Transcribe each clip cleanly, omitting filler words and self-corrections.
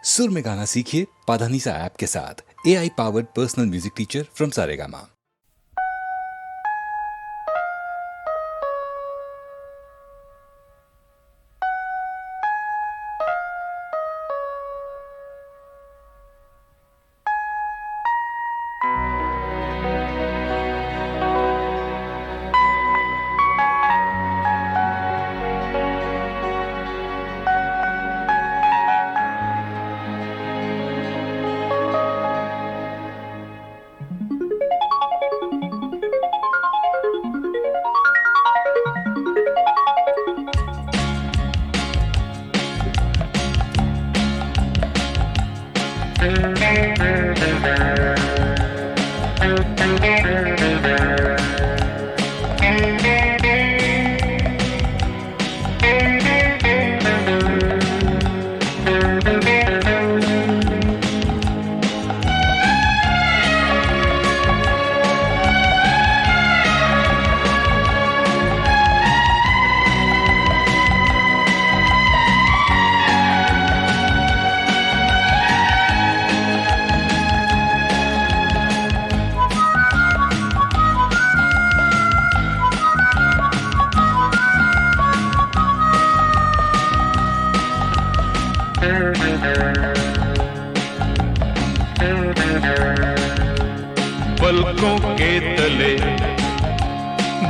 सुर में गाना सीखिए पाधानीसा ऐप के साथ। AI powered personal music teacher from Saregama. पलकों के तले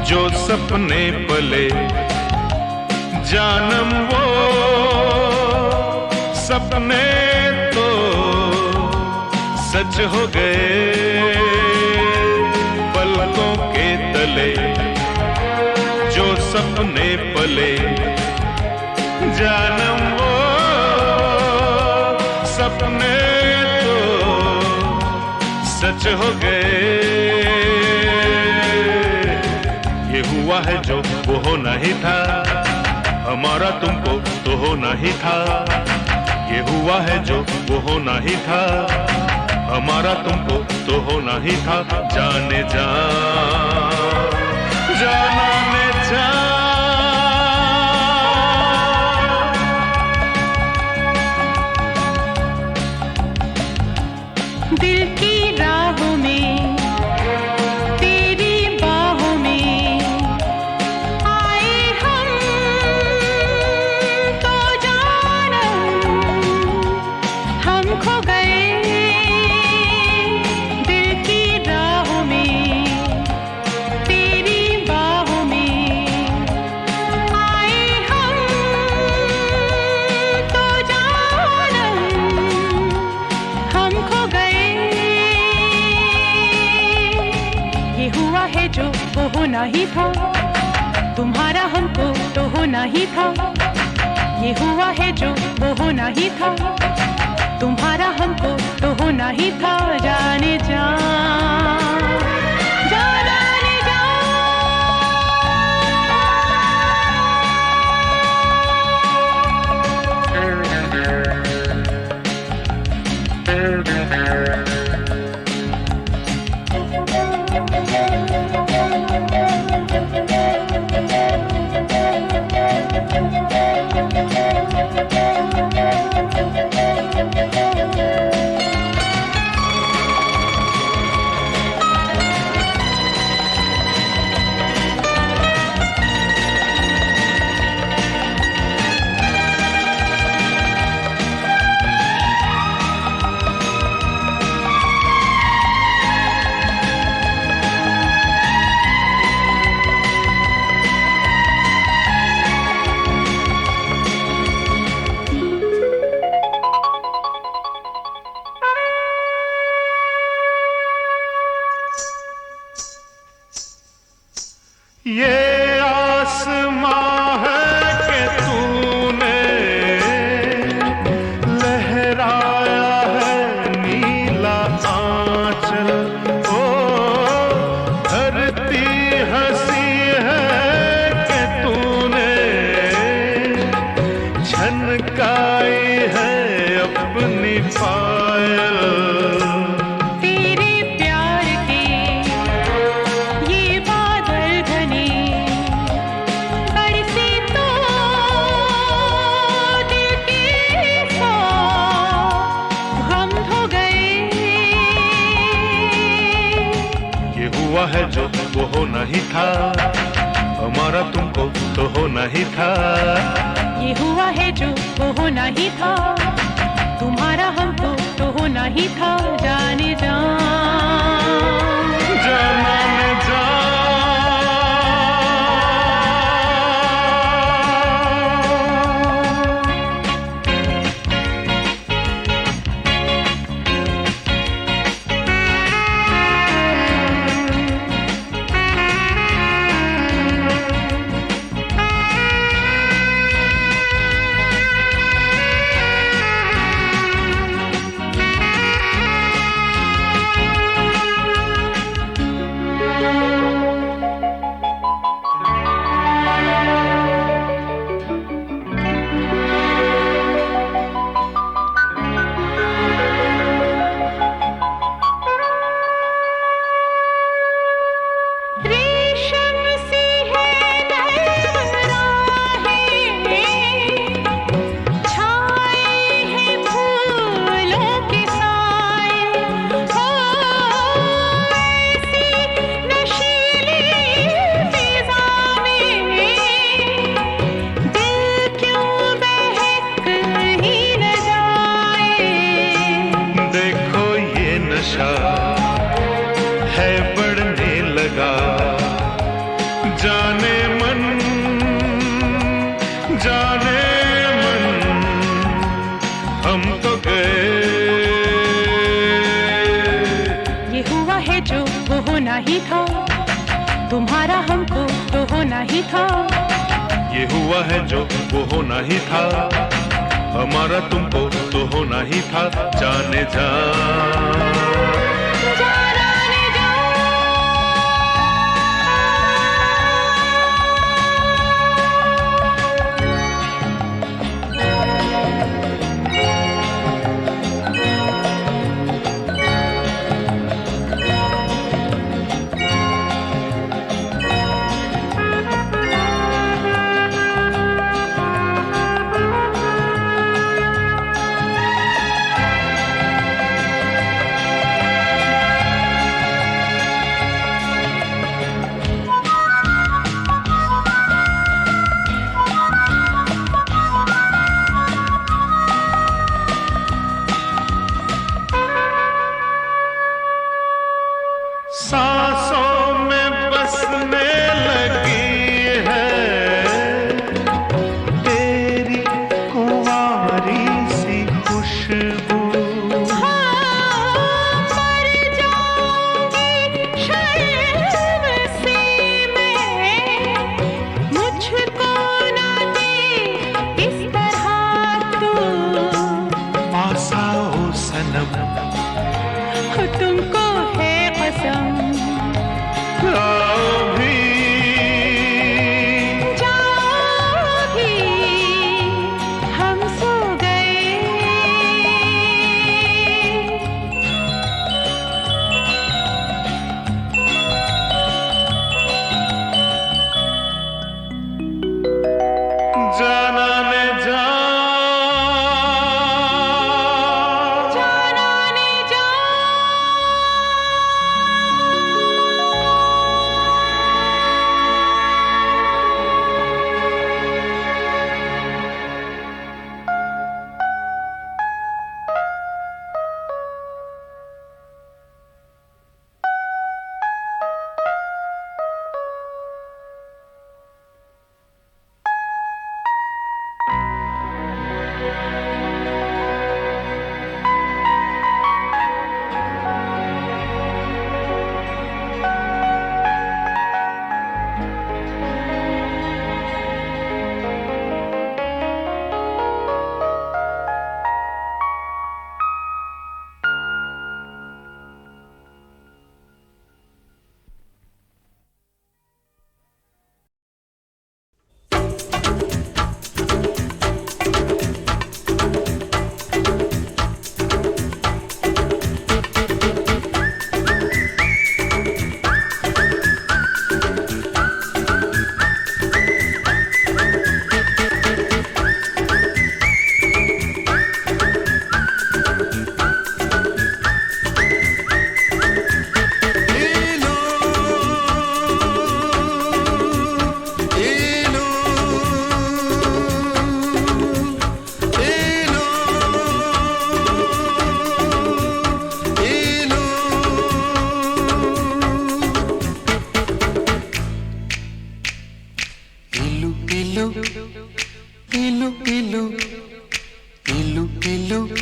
जो सपने पले, जानम वो सपने तो सच हो गए। पलकों के तले जो सपने पले, जानम वो सपने तो सच हो गए। ये हुआ है जो वो होना ही था, हमारा तुमको तो होना ही था। ये हुआ है जो वो होना ही था, हमारा तुमको तो होना ही था। जाने जा जाना ने जा दिल की राहों में तेरी बाहों में आए हम तो जानम हम खो गए। दिल की राहों में तेरी बाहों में आए हम तो जानम हम खो गए। ये हुआ है जो वो होना ही था, तुम्हारा हमको तो होना ही था। ये हुआ है जो वो होना ही था, तुम्हारा हमको तो होना ही था। जाने जा जाने जा ये आसमां है कि तूने लहराया है नीला आंचल। ओ धरती हंसी है कि तूने झनकाई है अपनी पायल। तेरे प्यार के ये बादल घने बरसे तो दिल के साथ है जो वो होना ही था, हमारा तुमको तो होना ही था। ये हुआ है जो वो होना ही था, तुम्हारा हमको तो होना ही था। जाने जा जाना ने जा है बढ़ने लगा। जाने मन हम तो गए। ये हुआ है जो वो होना ही था, तुम्हारा हमको तो होना ही था। ये हुआ है जो वो होना ही था, हमारा तुमको तो होना ही था। जाने जा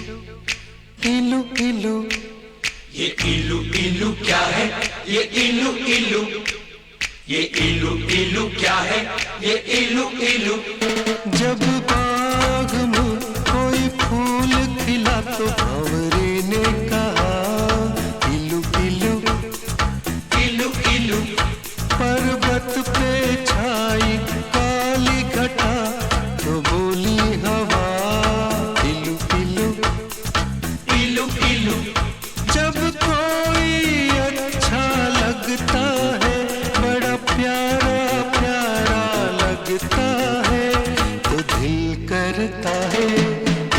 इलू इलू। ये इलू इलू क्या है? ये इलू इलू। ये इलू इलू क्या है? ये इलू इलू। जब बाग में कोई फूल खिला तो भंवरे ने कहा इलू इलू। इलू इलू। पर्वत पे छाई काली घटा तो बोली हवा इलू इलू। इलू इलू। जब कोई अच्छा लगता है, बड़ा प्यारा प्यारा लगता है, तो दिल करता है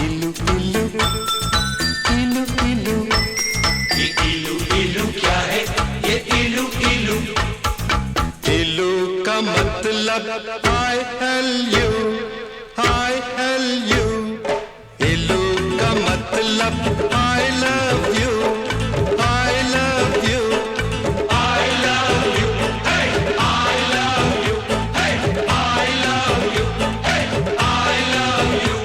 इलू इलू। इलू इलू। ये इलू इलू क्या है? ये इलू इलू। इलू का मतलब I L U, I L U। इलू का मतलब I love you, I love you, I love you. Hey, I love you. Hey, I love you. Hey, I love you.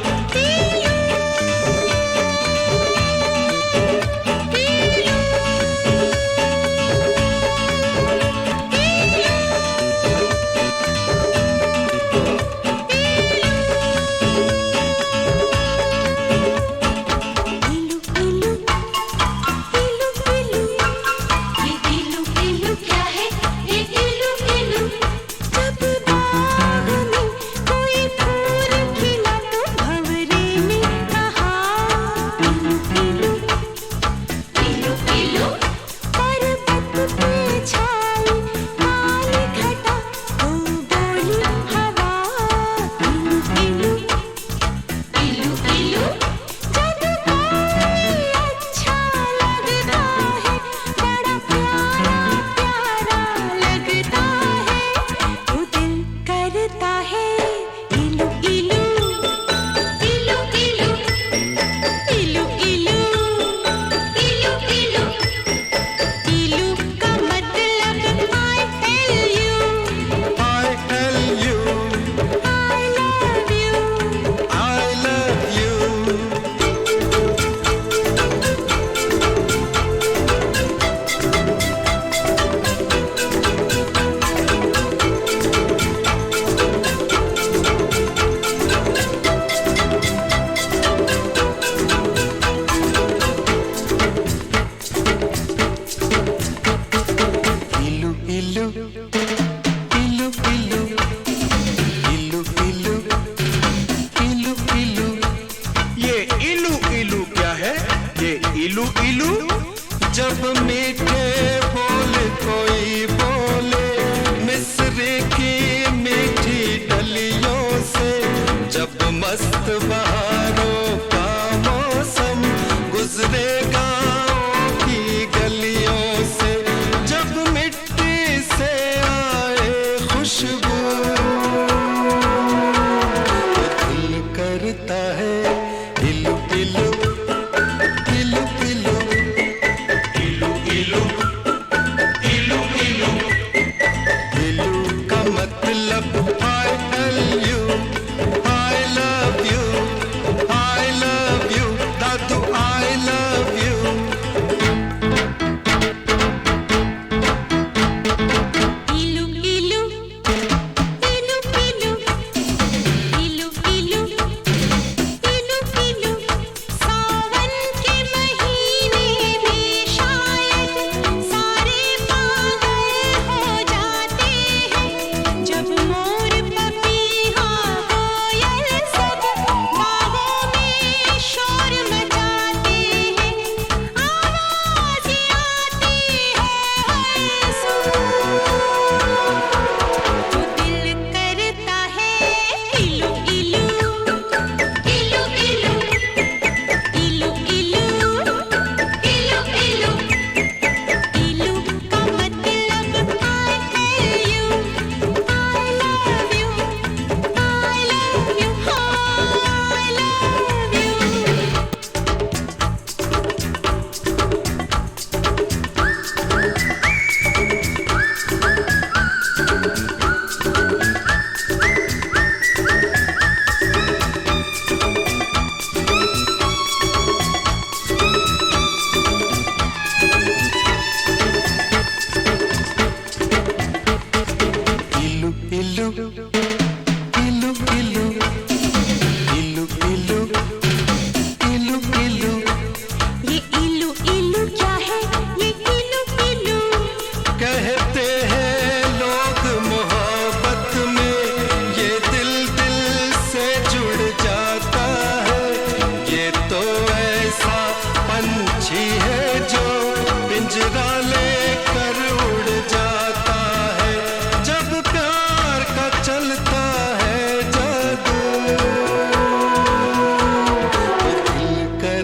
ये इलू इलू क्या है? ये इलू इलू। जब बाग में कोई फूल खिला तो भंवरे ने कहा इलू इलू। इलू इलू। पर्वत पे छाई काली घटा तो बोली हवा इलू इलू। इलू इलू। जब कोई अच्छा लगता है, बड़ा प्यारा प्यारा लगता है, तो दिल करता है इलू इलू। इलू इलू। इलू इलू। इलू इलू। इलू का मतलब I L U, I L U, I love you। I love you। इलू इलू। इलू इलू। इलू इलू। इलू इलू। ये इलू इलू क्या है? ये इलू इलू। जब मीठे बोल कोई बोले मिस्र की मीठी डलियों से, जब मस्त बहारों का मौसम गुजरे गाँव की गलियों से, जब मिट्टी से आए खुशबू, तो दिल करता है इलू इलू। इलू इलू। इलू इलू। इलू इलू। इलू का मतलब I L U, I love you,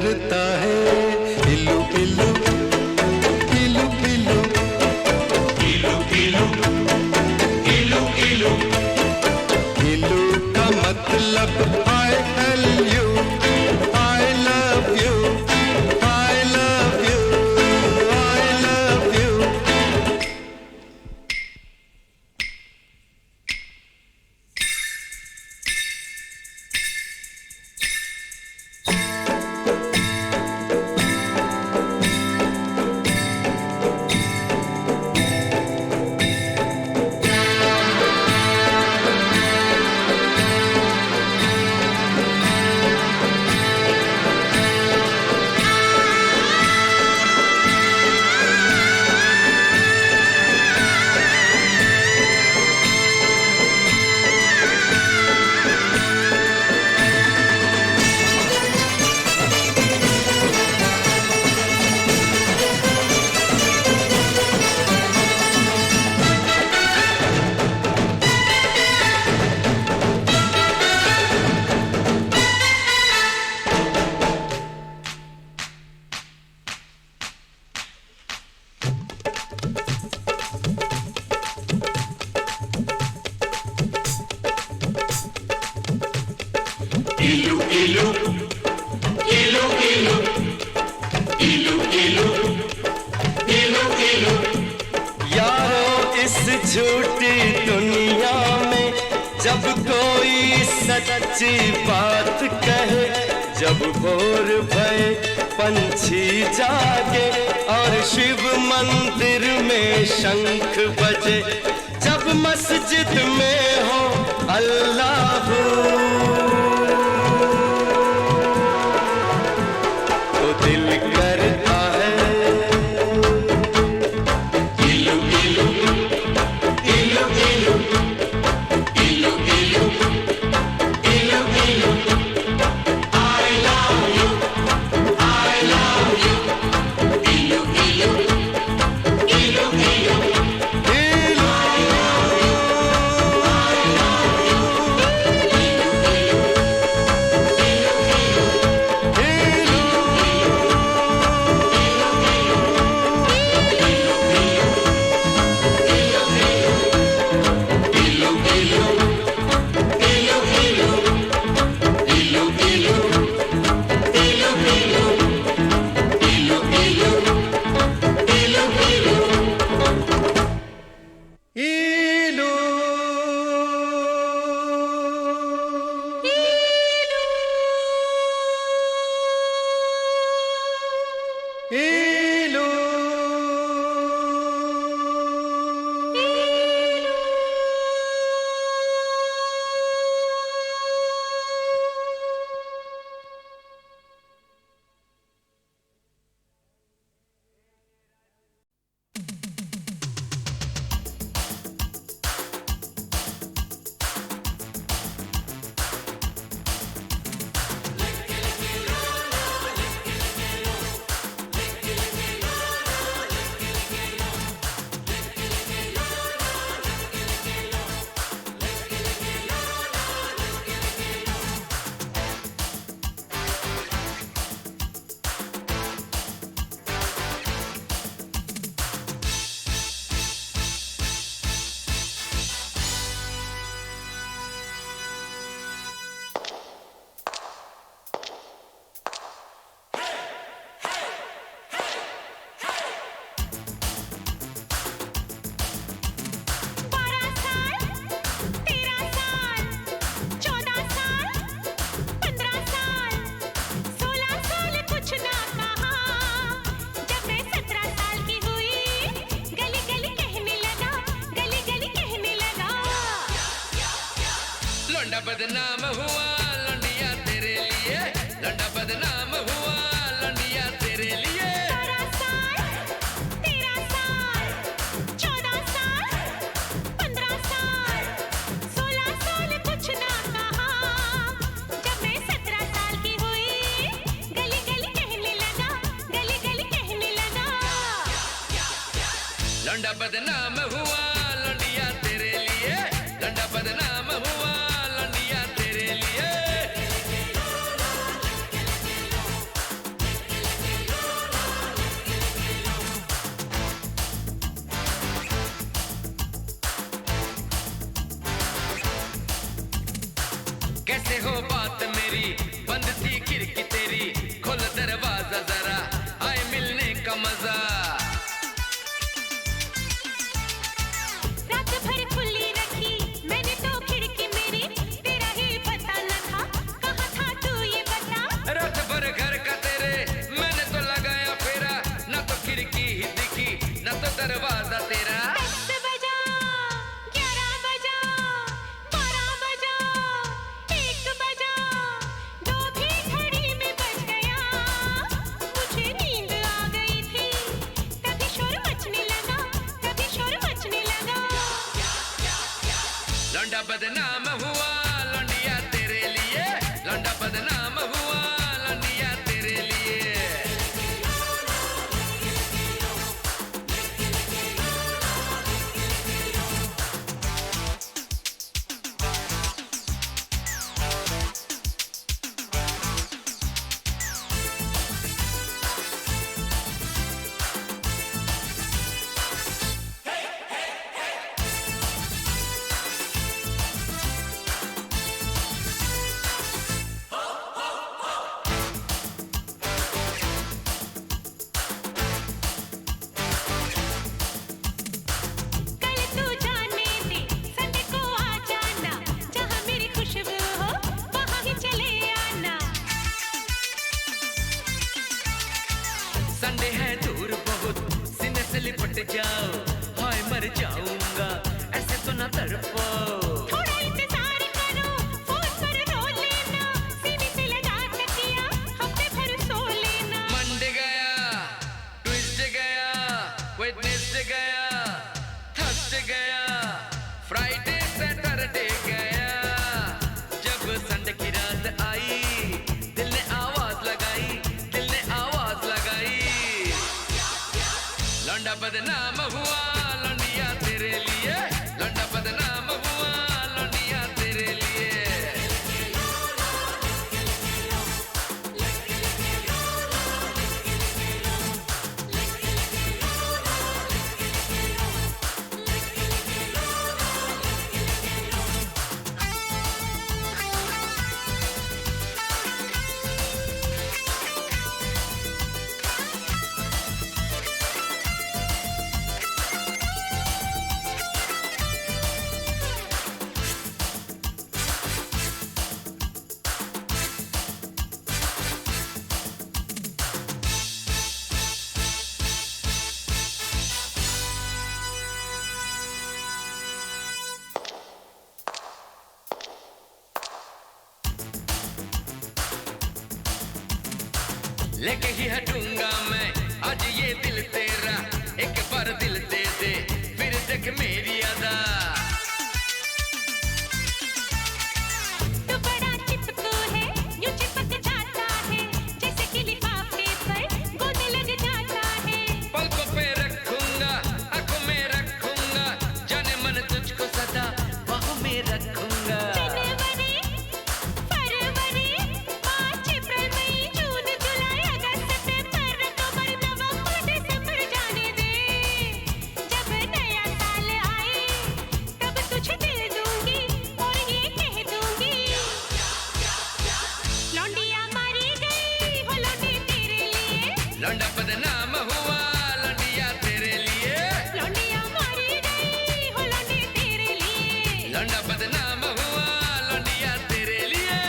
करता है इलू इलू इलू इलू इलू इलू इलू इलू इलू का मतलब I L U I love you I love you I love you इलू इलू इलू इलू इलू इलू इलू इलू यारो इस झूठी दुनिया में जब कोई सच्ची बात कहे जब भोर भय पंछी जागे और शिव मंदिर में शंख बजे जब मस्जिद में हो अल्लाह तो दिल करता है इलू इलू इलू इलू इलू इलू इलू इलू आई लव यू इलू इलू इलू इलू बदनाम हुआ लौंडिया तेरे लिए, लौंडा बदनाम हुआ लौंडिया तेरे लिए। 12 साल, 13 साल, 14 साल, 15 साल, 16 साल कुछ ना कहा। जब मैं 17 साल की हुई, गली गली कहने लगा, गली गली कहने लगा। लौंडा बदनाम हुआ लौंडिया तेरे लिए, लौंडा बदनाम हुआ लौंडिया तेरे लिए। कैसे हो बात मेरी, बंद थी खिड़की तेरी, खोल दरवाजा जरा, आए मिलने का मजा। रात भर खुली रखी मैंने तो खिड़की मेरी, तेरा ही पता न था, कहाँ था तू ये बता। रात भर घर का तेरे मैंने तो लगाया फेरा, न तो खिड़की ही दिखी न तो दरवाजा तेरा। 10 बजा, 11 बजा, 12 बजा, 1 बजा, 2 भी घड़ी में बज गया। मुझे नींद आ गई थी, तभी शोर मचने लगा, तभी शोर मचने लगा। लौंडा बदनाम हुआ लौंडिया तेरे लिए, लौंडा बदनाम हुआ लौंडिया तेरे लिए। कल तू जाने दे, संडे को आ जाना, जहाँ मेरी खुशबू हो वहाँ ही चले आना। संडे है दूर बहुत, सीने से लिपट जाओ, हाय मर जाऊंगा ऐसे तो ना तड़पो। थोड़ा इंतजार करो, फोन पर रो लेना, सीने से लगा तकिया, हफ्ते भर सो लेना। मंडे गया, ट्यूसडे गया, वेडनेसडे गया, थर्सडे गया, फ्राइडे सैटरडे गया। जब संडे की रात आई, दिल ने आवाज लगाई, दिल ने आवाज लगाई। लौंडा बदनाम हुआ लौंडिया तेरे लिए, लौंडा बदनाम हुआ लौंडिया तेरे लिए। लेके ही हटूंगा मैं आज ये दिल तेरा, एक बार दिल दे दे फिर देख मेरी अदा। तू बड़ा चिपकू है, यूं चिपक जाता है, जैसे कि लिफाफे पर गोंद लग जाता है। पलकों पे रखूंगा, आंखों में रखूंगा, जाने मन तुझको सदा बाहों में रखूंगा। जनवरी, फरवरी, मार्च, अप्रैल, मई, जून, जुलाई, अगस्त, सितंबर, अक्टूबर, नवंबर, दिसंबर जाने दे। जब नया साल आए, तब तुझे दिल दूंगी और ये कह दूंगी, लौंडिया मारी गई हो लौंडे तेरे लिए। लौंडा बदनाम हुआ लौंडिया तेरे लिए, लौंडिया मारी गई हो लौंडे तेरे लिए। लौंडा बदनाम हुआ लौंडिया तेरे लिए।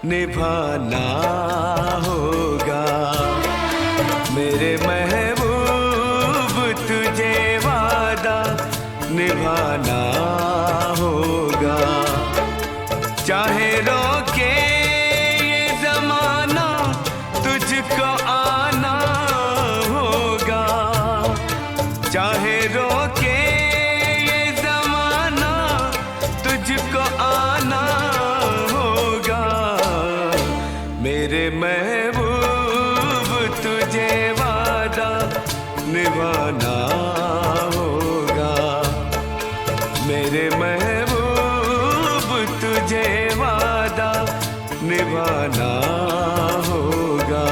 निभाना होगा। मेरे महबूब तुझे वादा निभाना होगा। चाहे रोके ये जमाना तुझको आना होगा। चाहे रोके ये जमाना तुझको आना होगा। मेरे महबूब तुझे वादा निभाना होगा। मेरे महबूब तुझे वादा निभाना होगा।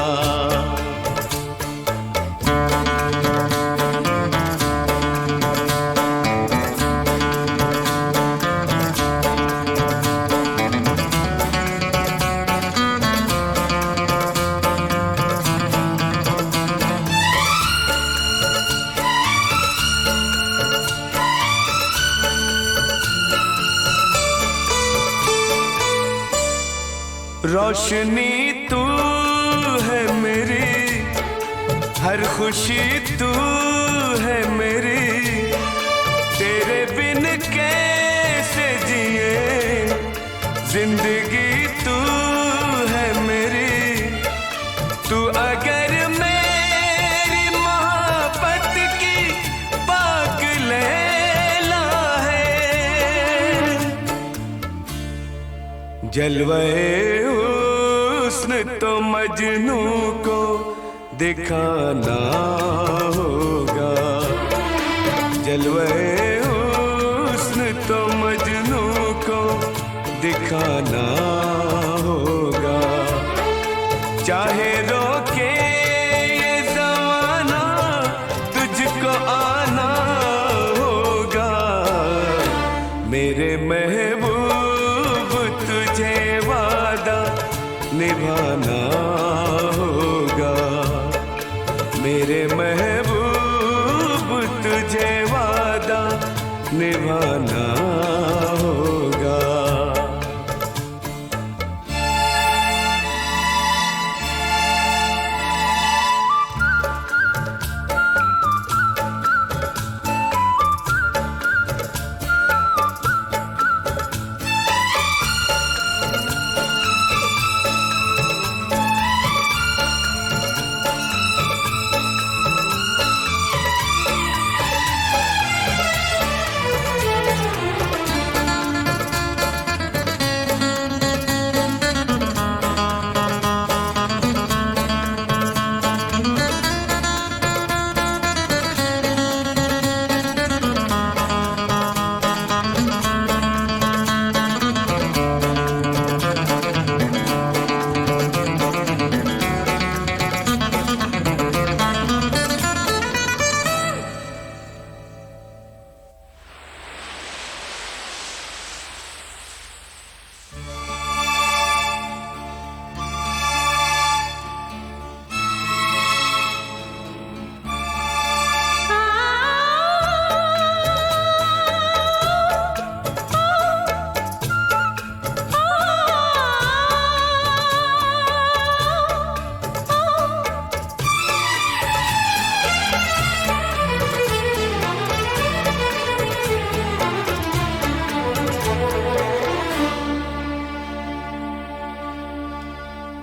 रोशनी तू है मेरी, हर खुशी तू है मेरी। तेरे बिन कैसे जिए, जिंदगी तू है मेरी। तू अगर मेरी मोहब्बत की पाक लैला है, जलवे हुस्न तो मजनू को दिखाना होगा। जलवे हुस्न तो मजनू को दिखाना होगा। चाहे रोके ये जमाना तुझको आना होगा। मेरे महबूब तुझे वादा निभाना होगा। मेरे महबूब तुझे वादा निभाना होगा।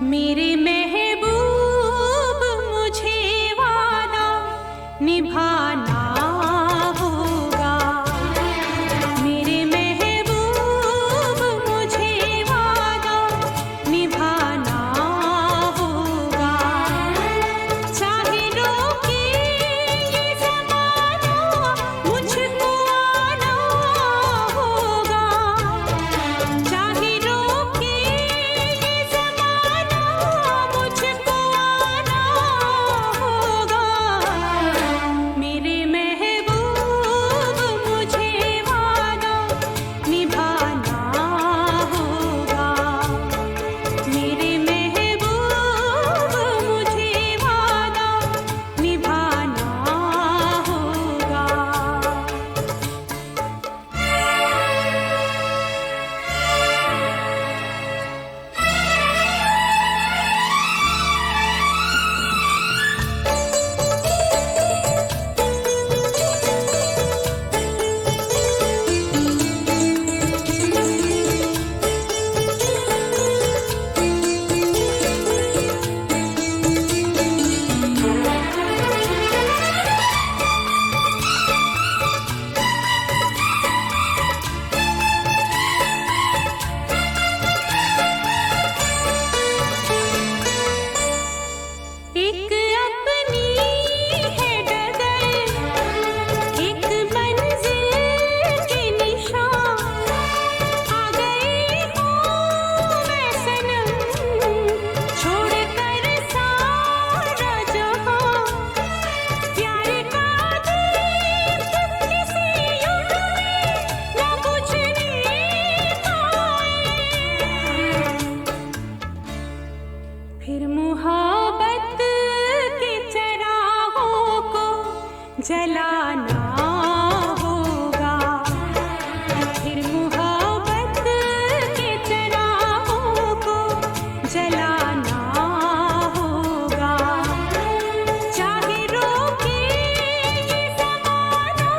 मेरे महबूब मुझे वादा निभाना होगा। मेरे महबूब मुझे वादा निभाना होगा। चाहे रोके ये ज़माना मुझको आना होगा। चाहे रोके ये ज़माना मुझको फिर मोहब्बत के चरागों को जलाना होगा, फिर मोहब्बत के चरागों को जलाना होगा। चाहे रोके ये ज़माना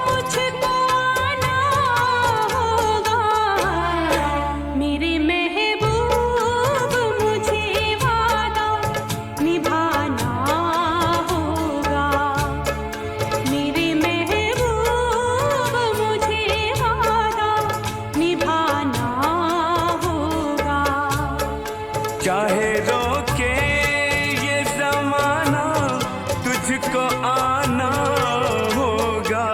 मुझको आना होगा। मेरे महबूब मुझे वादा निभाना होगा। मेरे महबूब मुझे वादा निभाना होगा। चाहे रोके ये जमाना तुझको आना होगा।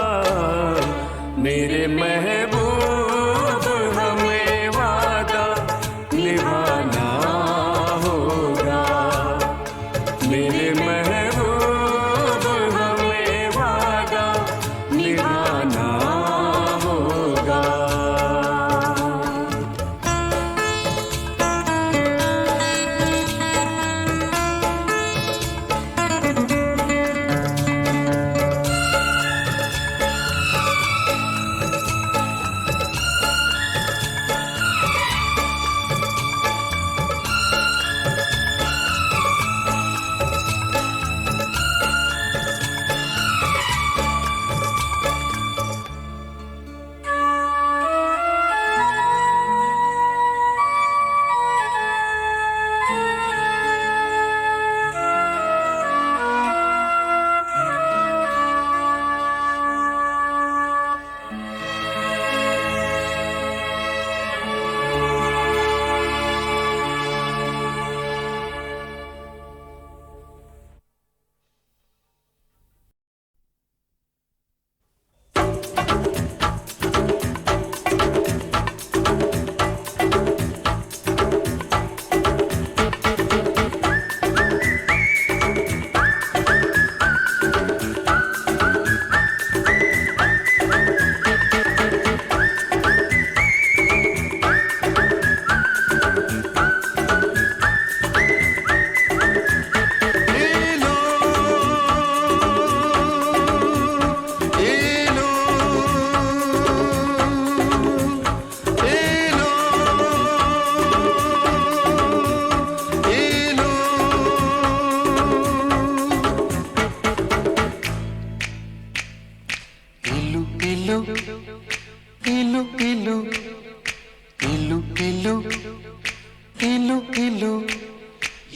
मेरे महबूब हमें वादा निभाना होगा। मेरे महबूब हमें वादा निभाना होगा।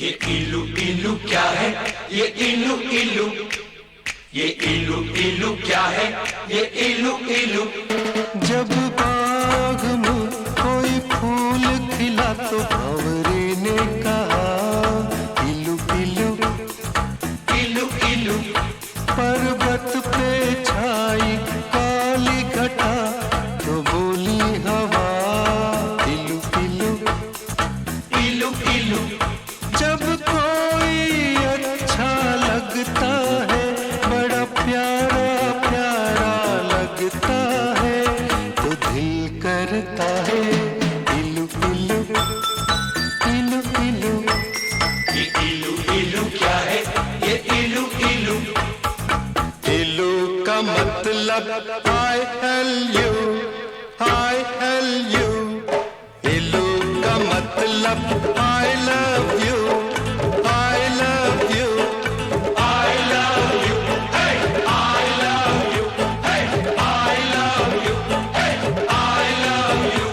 ये इल्लू इल्लू क्या है? ये इल्लू इल्लू, ये इल्लू इल्लू क्या है? ये इल्लू इल्लू। जब बाग में कोई फूल खिला तो भंवरे ने कहा इल्लू इल्लू इल्लू इल्लू। पर्वत पे छाई काली घटा तो बोली हवा इल्लू इल्लू इल्लू इल्लू। जब कोई अच्छा लगता है, बड़ा प्यारा प्यारा लगता है, तो दिल करता है इल्लू इल्लू इल्लू इल्लू। ये इल्लू इल्लू क्या है? ये इल्लू इल्लू। इल्लू का मतलब I L U, I L U। इल्लू का मतलब I love you, I love you, I love you, hey, I love you, hey, I love you, hey, I love you।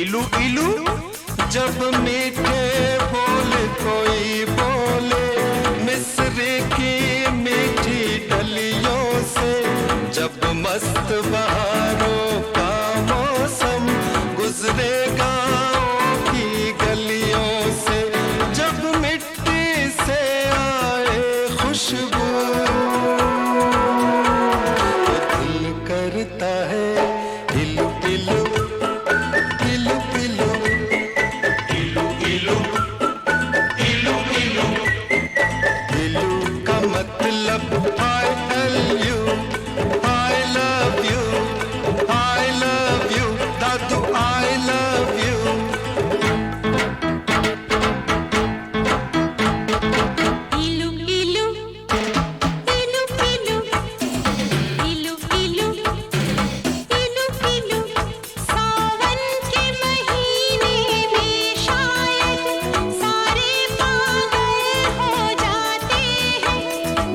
इलू इलू जब मीठे बोल कोई बोले मिस्र की मीठी डलियों से जब मस्त बहारों का मौसम गुजरे गाँव की गलियों से जब मिट्टी से आए खुशबू तो दिल करता है इलू इलू इलू इलू इलू इलू इलू इलू इलू का मतलब I love you Dadu I love you इलू इलू इलू इलू इलू इलू इलू इलू सावन के महीने में शायद सारे पागल हो जाते हैं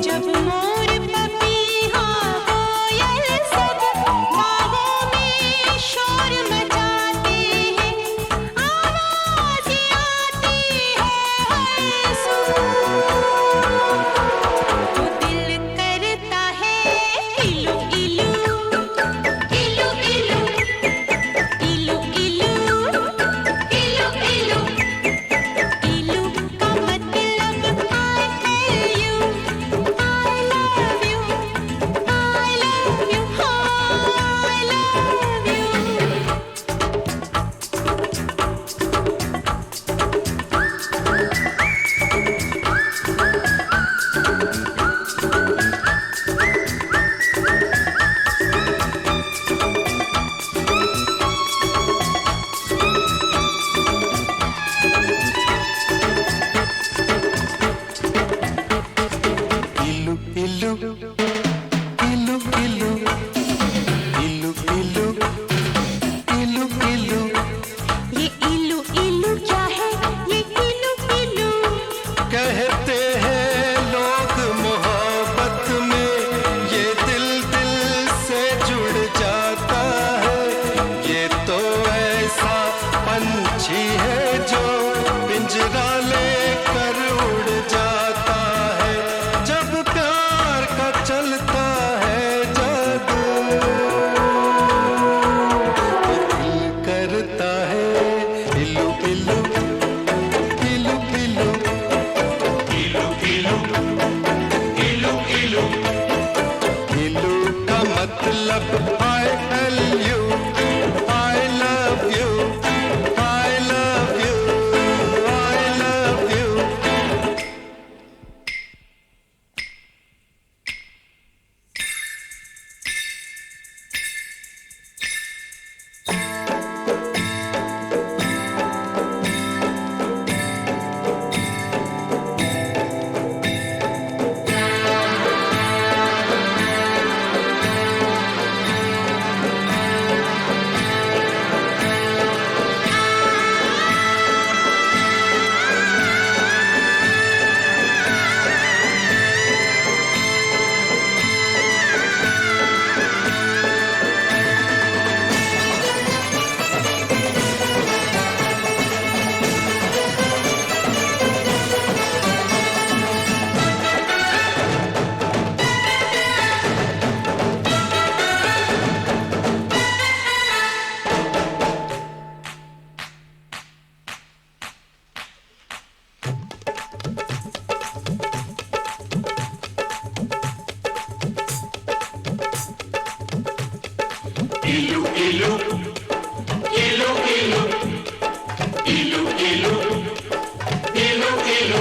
जब मोर पपीहा कोयल सब बागों में शोर मचाते हैं आवाज़ें आती है हर सू तो दिल करता है इलू इलू इलू इलू इलू इलू इलू इलू इलू का मतलब I tell you I love you I love you I love you इलू इलू इलू इलू इलू इलू इलू इलू ये इलू इलू क्या है ये इलू इलू कहते हैं लोग मोहब्बत में ये दिल दिल से जुड़ जाता है ये तो ऐसा पंछी है जो पिंजरा लेकर उड़ जाता है जब प्यार का चलता है जादू तो दिल करता है इलू इलू इलू इलू इलू इलू इलू इलू का मतलब I love you I love you I love you I love you इलू इलू इलू इलू इलू इलू इलू इलू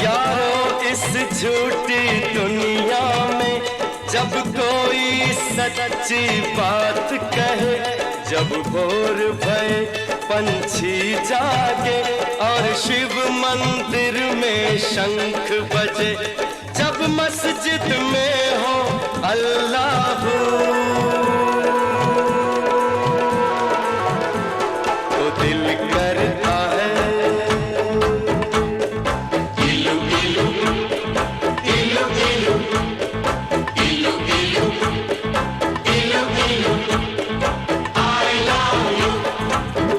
यारो इस झूठी दुनिया में जब कोई सच्ची बात कहे जब भोर भय पंछी जागे और शिव मंदिर में शंख बजे जब मस्जिद में हो अल्लाह तो दिल करता है इलू इलू इलू इलू इलू इलू इलू इलू I love you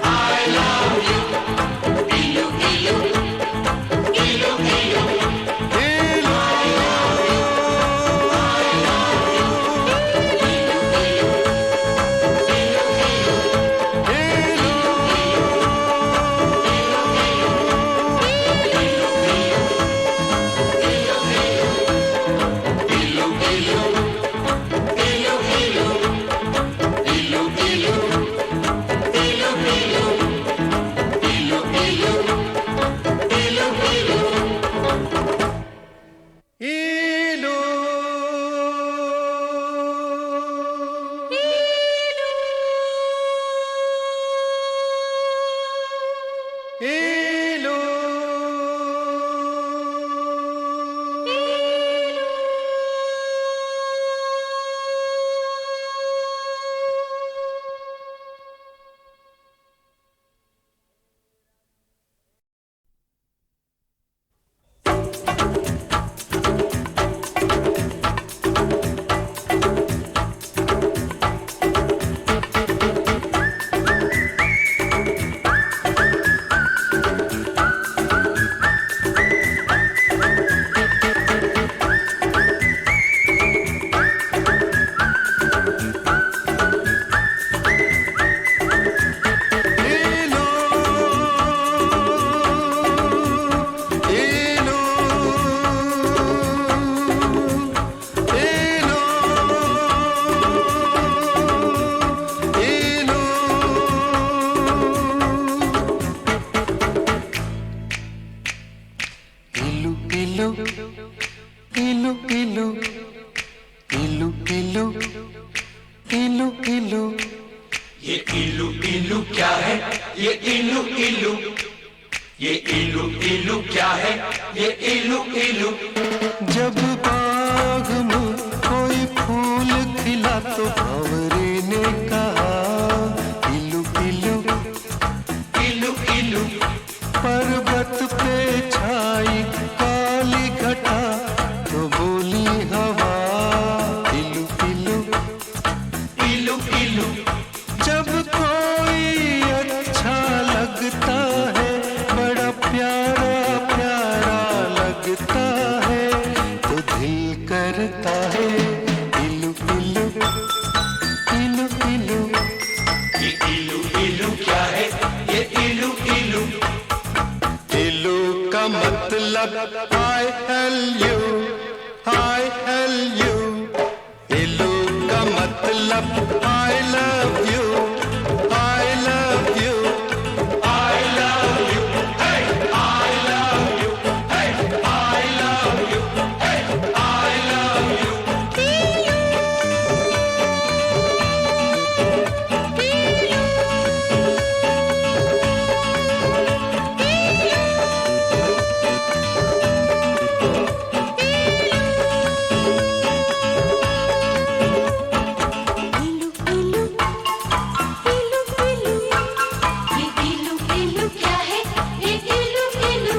इलू ये इल्लू इल्लू क्या है? ये इल्लू इल्लू, ये इल्लू इल्लू क्या है? ये इल्लू इल्लू। जब बाग में कोई फूल खिला तो भंवरे ने कहा इलू इलू इल्लू इल्लू। पर्वत पे छाई काली घटा तो बोली हवा इलू इलू इल्लू इल्लू। जब कोई अच्छा लगता है, बड़ा प्यारा प्यारा लगता है, तो दिल करता है इलू इलू इलू इलू। ये इल्लू इल्लू क्या है? ये इल्लू इल्लू। इलू का मतलब ILU ILU। इलू का मतलब I love you I love you I love you, hey, I love you, hey, I love you, hey, I love you। ये इल्लू इल्लू क्या है? ये इल्लू इल्लू।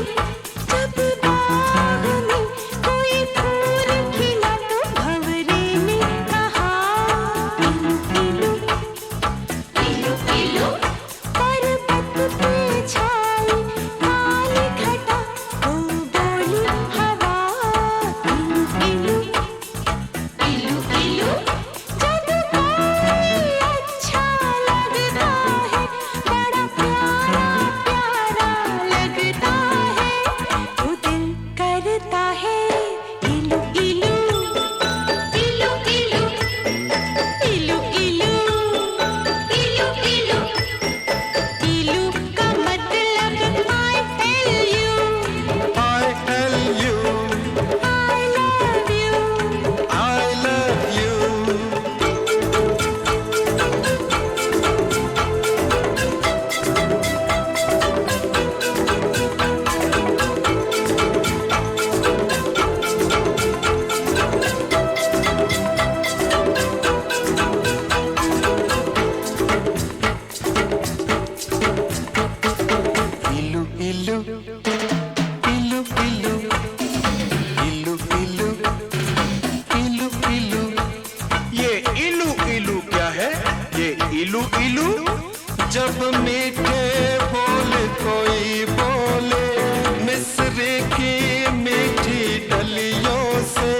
जब बाग में कोई फूल खिला तो भंवरे ने कहा इल्लू इल्लू इल्लू इल्लू। पर्वत पे छाई काली घटा तो बोली हवा इल्लू इल्लू इल्लू इल्लू। जब कोई अच्छा लगता है, बड़ा प्यारा प्यारा लगता है, तो दिल करता है इल्लू इल्लू इल्लू इल्लू इल्लू इल्लू इल्लू इल्लू। इल्लू का मतलब ILU ILU I love you। I love you। इलू इलू इलू इलू इलू इलू इलू इलू। ये इलू इलू क्या है? ये इलू इलू। जब मीठे बोल कोई बोले मिस्र की मीठी डलियों से,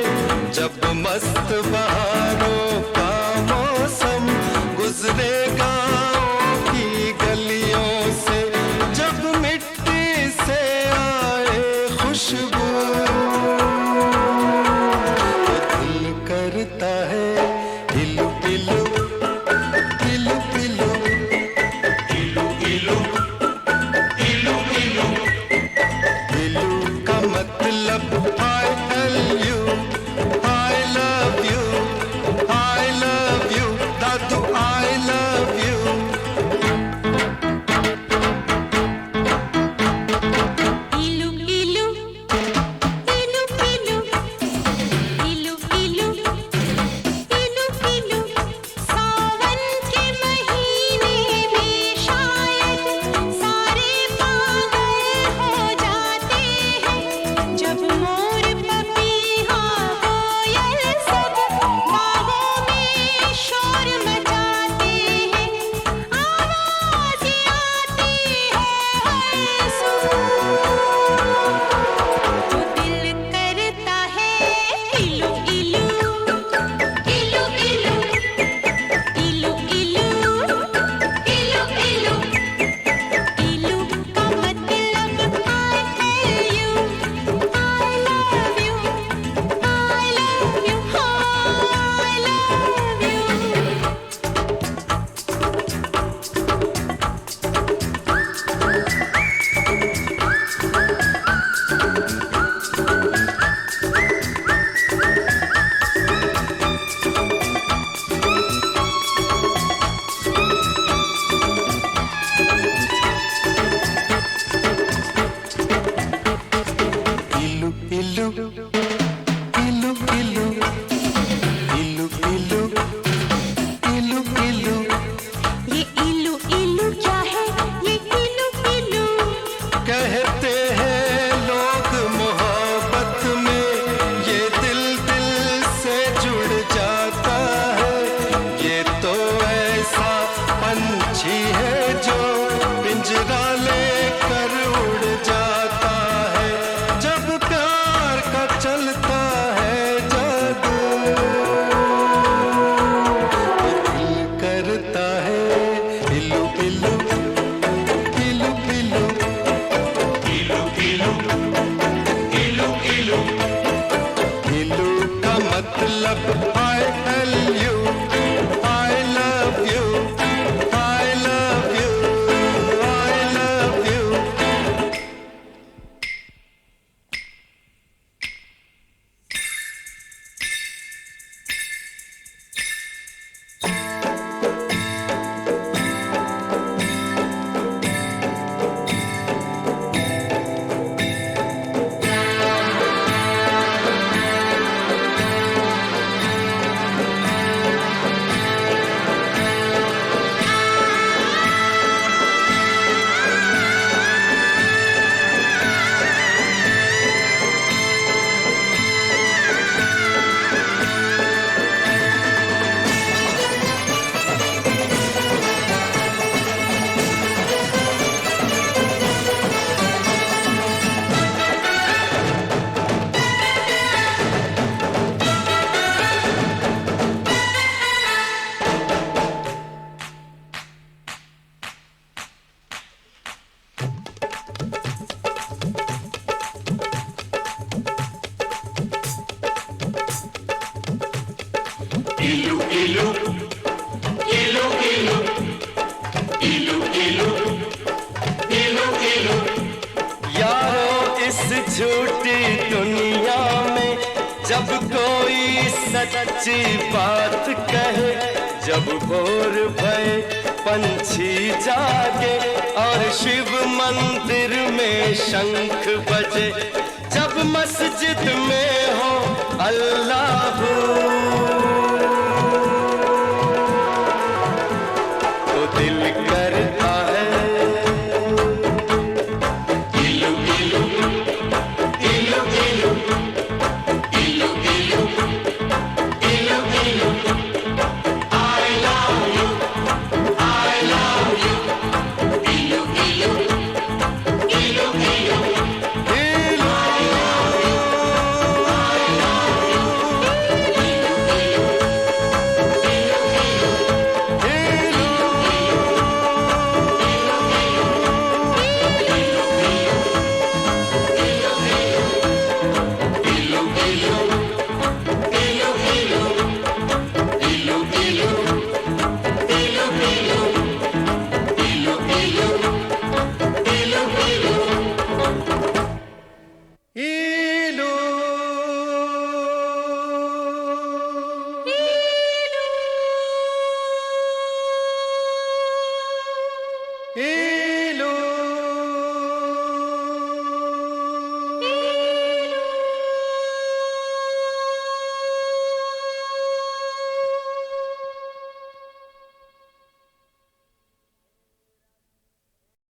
जब मस्त बहारों का मौसम गुजरे गाँव की गलियों से, जब मिट्टी से आए खुशबू तो दिल करता है इलू इलू इलू इलू इल्लू इल्लू पिंजरा लेकर उड़ जाता है जब प्यार का चलता है जादू। दिल करता है इलू इलू इलू इलू इलू इलू इलू इलू इलू का मतलब I you I love you I love you I love you. इलू इलू इलू इलू इलू इलू इलू इलू। यारो इस झूठी दुनिया में जब कोई सच्ची बात कहे, जब भोर भये पंछी जागे और शिव मंदिर में शंख बजे, जब मस्जिद में हो अल्लाह तो दिल करता है इलू इलू इलू इलू इलू इलू इलू इलू। I love you, I love you. इलू इलू इलू इलू। इलू